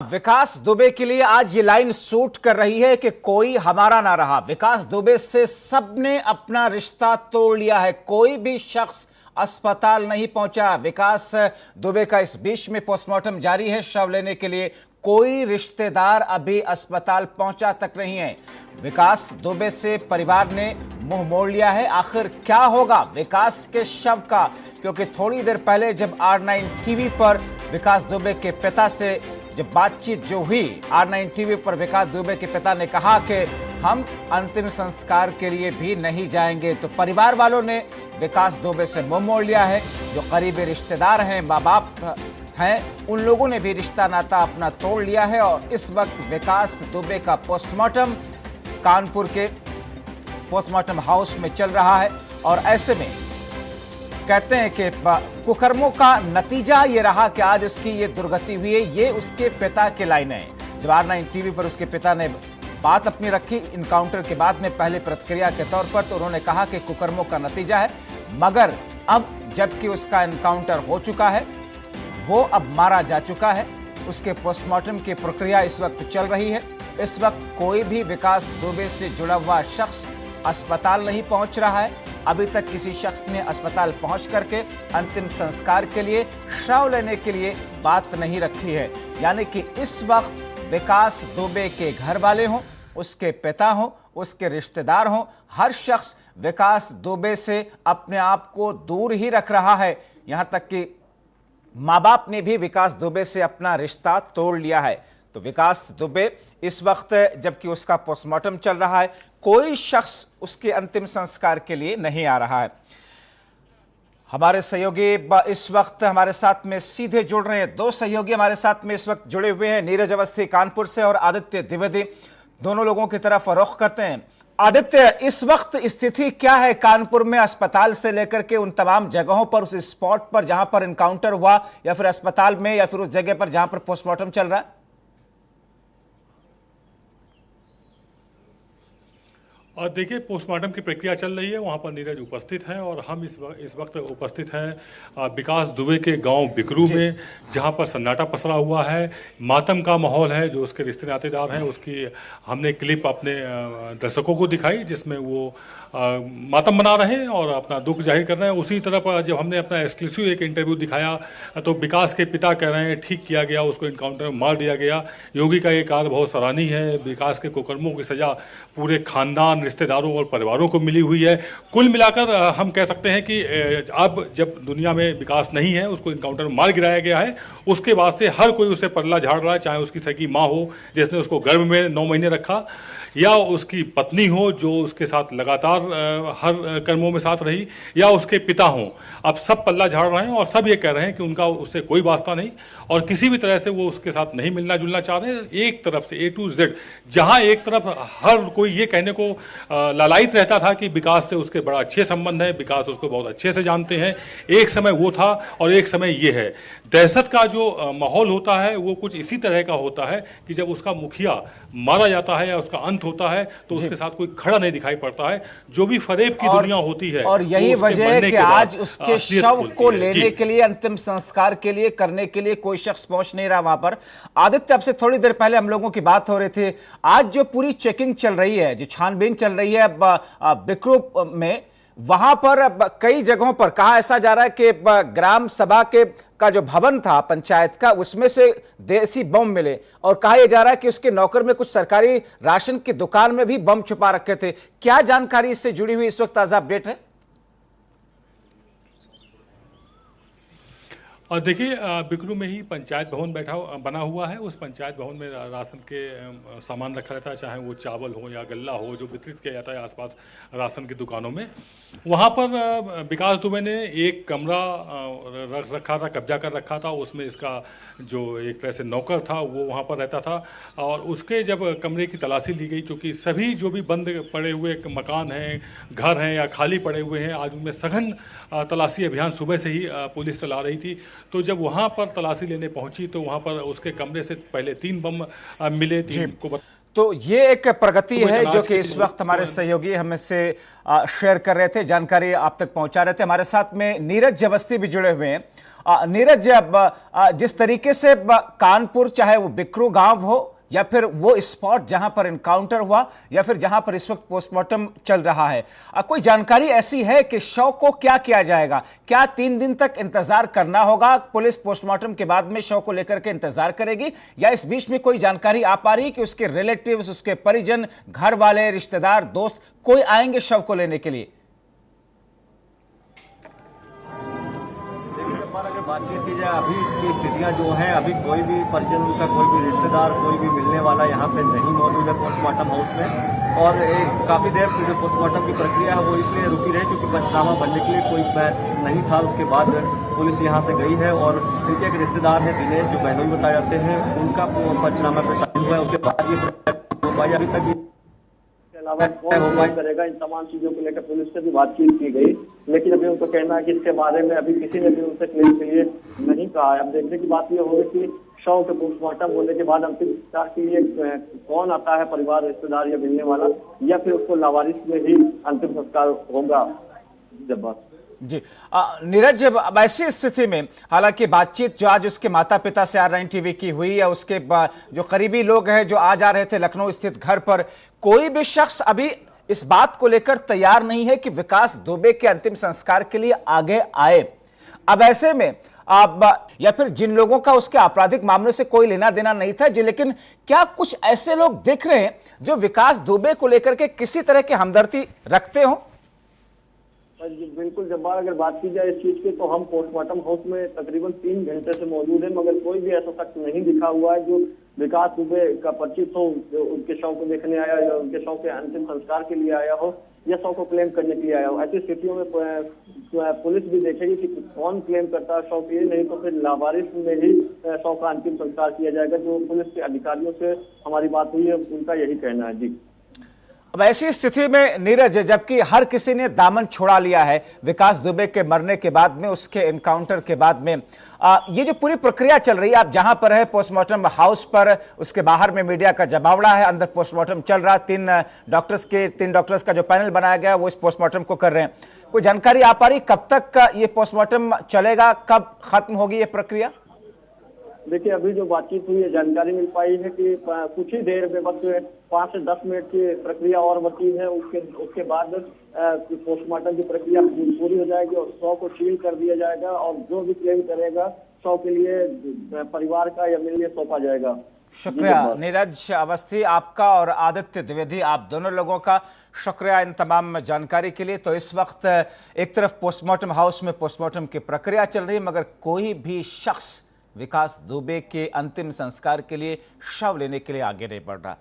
विकास दुबे के लिए आज ये लाइन सूट कर रही है कि कोई हमारा ना रहा। विकास दुबे से सबने अपना रिश्ता तोड़ लिया है, कोई भी शख्स अस्पताल नहीं पहुंचा। विकास दुबे का इस बीच में पोस्टमार्टम जारी है, शव लेने के लिए कोई रिश्तेदार अभी अस्पताल पहुंचा तक नहीं है। विकास दुबे से परिवार ने मुंह मोड़ लिया है। आखिर क्या होगा विकास के शव का, क्योंकि थोड़ी देर पहले जब R9 टीवी पर विकास दुबे के पिता से जब बातचीत जो हुई, R9 टीवी पर विकास दुबे के पिता ने कहा कि हम अंतिम संस्कार के लिए भी नहीं जाएंगे, तो परिवार वालों ने विकास दुबे से मुंह मोड़ लिया है। जो करीबी रिश्तेदार हैं, माँ बाप हैं, उन लोगों ने भी रिश्ता नाता अपना तोड़ लिया है। और इस वक्त विकास दुबे का पोस्टमार्टम कानपुर के पोस्टमार्टम हाउस में चल रहा है। और ऐसे में कहते हैं कि कुकर्मों का नतीजा ये रहा कि आज उसकी ये दुर्गति हुई है। ये उसके पिता की लाइन है। जब R9 टीवी पर उसके पिता ने बात अपनी रखी इनकाउंटर के बाद में पहले प्रतिक्रिया के तौर पर, तो उन्होंने कहा कि कुकर्मों का नतीजा है। मगर अब जबकि उसका इनकाउंटर हो चुका है, वो अब मारा जा चुका है, उसके पोस्टमार्टम की प्रक्रिया इस वक्त चल रही है। इस वक्त कोई भी विकास दुबे से जुड़ा हुआ शख्स अस्पताल नहीं पहुंच रहा है। अभी तक किसी शख्स ने अस्पताल पहुंच करके अंतिम संस्कार के लिए, शव लेने के लिए बात नहीं रखी है। यानी कि इस वक्त विकास दुबे के घर वाले हों, उसके पिता हों, उसके रिश्तेदार हों, हर शख्स विकास दुबे से अपने आप को दूर ही रख रहा है। यहां तक कि माँ बाप ने भी विकास दुबे से अपना रिश्ता तोड़ लिया है। तो विकास दुबे इस वक्त जबकि उसका पोस्टमार्टम चल रहा है, कोई शख्स उसके अंतिम संस्कार के लिए नहीं आ रहा है। हमारे सहयोगी इस वक्त हमारे साथ में सीधे जुड़ रहे हैं। दो सहयोगी हमारे साथ में इस वक्त जुड़े हुए हैं, नीरज अवस्थी कानपुर से और आदित्य द्विवेदी। दोनों लोगों की तरफ रुख करते हैं। आदित्य, इस वक्त स्थिति क्या है कानपुर में, अस्पताल से लेकर के उन तमाम जगहों पर, उस स्पॉट पर जहां पर इनकाउंटर हुआ, या फिर अस्पताल में, या फिर उस जगह पर जहां पर पोस्टमार्टम चल रहा है? और देखिए, पोस्टमार्टम की प्रक्रिया चल रही है, वहाँ पर नीरज उपस्थित हैं और हम इस वक्त उपस्थित हैं विकास दुबे के गांव बिकरू में, जहाँ पर सन्नाटा पसरा हुआ है, मातम का माहौल है। जो उसके रिश्ते नातेदार हैं, उसकी हमने क्लिप अपने दर्शकों को दिखाई जिसमें वो मातम मना रहे हैं और अपना दुख जाहिर कर रहे हैं। उसी तरफ जब हमने अपना एक्सक्लूसिव एक इंटरव्यू दिखाया तो विकास के पिता कह रहे हैं ठीक किया गया, उसको इनकाउंटर में मार दिया गया। योगी का ये कार्य बहुत सराहनीय है। विकास के कुकर्मों की सजा पूरे खानदान, रिश्तेदारों और परिवारों को मिली हुई है। कुल मिलाकर हम कह सकते हैं कि अब जब दुनिया में विकास नहीं है, उसको इनकाउंटर में मार गिराया गया है, उसके बाद से हर कोई उसे पल्ला झाड़ रहा है, चाहे उसकी सगी माँ हो जिसने उसको गर्भ में 9 महीने रखा, या उसकी पत्नी हो जो उसके साथ लगातार हर कर्मों में साथ रही, या उसके पिता हों। अब सब पल्ला झाड़ रहे हैं और सब ये कह रहे हैं कि उनका उससे कोई वास्ता नहीं और किसी भी तरह से वो उसके साथ नहीं मिलना जुलना चाह रहे हैं। एक तरफ से A to Z, जहां एक तरफ हर कोई ये कहने को लालायित रहता था कि विकास से उसके बड़ा अच्छे संबंध है, विकास उसको बहुत अच्छे से जानते हैं, एक समय वो था और एक समय ये है। दहशत का जो माहौल होता है वो कुछ इसी तरह का होता है कि जब उसका मुखिया मारा जाता है या उसका अंत होता है तो उसके साथ कोई खड़ा नहीं दिखाई पड़ता है। जो भी फरेब की दुनिया होती है, और यही वजह है कि आज उसके शव को लेने के लिए, अंतिम संस्कार के लिए, करने के लिए कोई शख्स पहुंच नहीं रहा वहां पर। आदित्य, अब से थोड़ी देर पहले हम लोगों की बात हो रही थी, आज जो पूरी चेकिंग चल रही है, जो छानबीन चल रही है बिकरू में, वहां पर कई जगहों पर कहा ऐसा जा रहा है कि ग्राम सभा के का जो भवन था पंचायत का, उसमें से देसी बम मिले, और कहा यह जा रहा है कि उसके नौकर में कुछ सरकारी राशन की दुकान में भी बम छुपा रखे थे। क्या जानकारी इससे जुड़ी हुई इस वक्त ताजा अपडेट है? और देखिए, बिकरू में ही पंचायत भवन बना हुआ है। उस पंचायत भवन में राशन के सामान रखा रहता है, चाहे वो चावल हो या गल्ला हो, जो वितरित किया जाता है आसपास राशन की दुकानों में। वहाँ पर विकास दुबे ने एक कमरा रख रखा था, कब्जा कर रखा था। उसमें इसका जो एक तरह से नौकर था वो वहाँ पर रहता था, और उसके जब कमरे की तलाशी ली गई, चूँकि सभी जो भी बंद पड़े हुए मकान हैं, घर हैं या खाली पड़े हुए हैं, आज उनमें सघन तलाशी अभियान सुबह से ही पुलिस चला रही थी। तो जब वहाँ पर तलाशी लेने पहुंची तो वहाँ पर उसके कमरे से पहले 3 बम मिले, 3 को तो ये एक प्रगति है जो कि इस वक्त हमारे तो- सहयोगी हमें से शेयर कर रहे थे, जानकारी आप तक पहुंचा रहे थे। हमारे साथ में नीरज अवस्थी भी जुड़े हुए हैं। नीरज, जिस तरीके से कानपुर, चाहे वो बिकरू गांव हो या फिर वो स्पॉट जहां पर इनकाउंटर हुआ या फिर जहां पर इस वक्त पोस्टमार्टम चल रहा है, कोई जानकारी ऐसी है कि शव को क्या किया जाएगा? क्या 3 दिन तक इंतजार करना होगा? पुलिस पोस्टमार्टम के बाद में शव को लेकर के इंतजार करेगी, या इस बीच में कोई जानकारी आ पा रही है कि उसके रिलेटिव्स, उसके परिजन, घर वाले, रिश्तेदार, दोस्त कोई आएंगे शव को लेने के लिए? अगर बातचीत की जाए अभी की स्थितियां जो हैं, अभी कोई भी परिजन उनका, कोई भी रिश्तेदार, कोई भी मिलने वाला यहाँ पे नहीं मौजूद है पोस्टमार्टम हाउस में। और काफी देर जो पोस्टमार्टम की प्रक्रिया है वो इसलिए रुकी रही क्योंकि पंचनामा बनने के लिए कोई मैच नहीं था। उसके बाद पुलिस यहाँ से गई है और उनके एक रिश्तेदार हैं दिनेश, जो बहनोई बताए जाते हैं, उनका पंचनामा पे शामिल हुआ है। उसके बाद ये अभी तक अलावा कौन करेगा, इन तमाम चीजों को लेकर पुलिस से भी बातचीत की गई, लेकिन अभी उनका कहना है कि इसके बारे में अभी किसी ने भी उनसे क्लेम के लिए नहीं कहा है। अब देखने की बात यह होगी कि शव के पोस्टमार्टम होने के बाद अंतिम संस्कार के लिए कौन आता है, परिवार, रिश्तेदार या मिलने वाला, या फिर उसको लावारिस में ही अंतिम संस्कार होगा। जब जी नीरज, अब ऐसी स्थिति में हालांकि बातचीत जो आज उसके माता पिता से R9 टीवी की हुई या उसके जो करीबी लोग हैं जो आ जा रहे थे लखनऊ स्थित घर पर, कोई भी शख्स अभी इस बात को लेकर तैयार नहीं है कि विकास दुबे के अंतिम संस्कार के लिए आगे आए। अब ऐसे में अब या फिर जिन लोगों का उसके आपराधिक मामलों से कोई लेना देना नहीं था जी, लेकिन क्या कुछ ऐसे लोग दिख रहे हैं जो विकास दुबे को लेकर के किसी तरह की हमदर्दी रखते हो? बिल्कुल जब्बार, अगर बात की जाए इस चीज की तो हम पोस्टमार्टम हाउस में तकरीबन 3 घंटे से मौजूद हैं, मगर कोई भी ऐसा शख्स नहीं दिखा हुआ है जो विकास दुबे का परिचित हो, जो उनके शव को देखने आया या उनके शव के अंतिम संस्कार के लिए आया हो या शव को क्लेम करने के लिए आया हो। ऐसी स्थितियों में पुलिस भी देखेगी कि कौन क्लेम करता है शव के लिए, नहीं तो फिर लावारिस में ही शव का अंतिम संस्कार किया जाएगा। जो पुलिस के अधिकारियों से हमारी बात हुई है उनका यही कहना है। जी, अब ऐसी स्थिति में नीरज, जबकि हर किसी ने दामन छोड़ा लिया है विकास दुबे के मरने के बाद में, उसके एनकाउंटर के बाद में, ये जो पूरी प्रक्रिया चल रही है, आप जहां पर है पोस्टमार्टम हाउस पर, उसके बाहर में मीडिया का जमावड़ा है, अंदर पोस्टमार्टम चल रहा है, 3 डॉक्टर्स का जो पैनल बनाया गया है वो इस पोस्टमार्टम को कर रहे हैं। कोई जानकारी आ पा रही कब तक ये पोस्टमार्टम चलेगा, कब खत्म होगी ये प्रक्रिया? देखिए, अभी जो बातचीत हुई है, जानकारी मिल पाई है कि कुछ ही देर में, बस 5 से 10 मिनट की प्रक्रिया और बची है। उसके बाद पोस्टमार्टम की प्रक्रिया पूरी हो जाएगी और शव को सील कर दिया जाएगा और जो भी क्लेम करेगा शव के लिए परिवार का या मिलने सौंपा जाएगा। शुक्रिया नीरज अवस्थी आपका और आदित्य द्विवेदी, आप दोनों लोगों का शुक्रिया इन तमाम जानकारी के लिए। तो इस वक्त एक तरफ पोस्टमार्टम हाउस में पोस्टमार्टम की प्रक्रिया चल रही है, मगर कोई भी शख्स विकास दुबे के अंतिम संस्कार के लिए शव लेने के लिए आगे नहीं बढ़ रहा।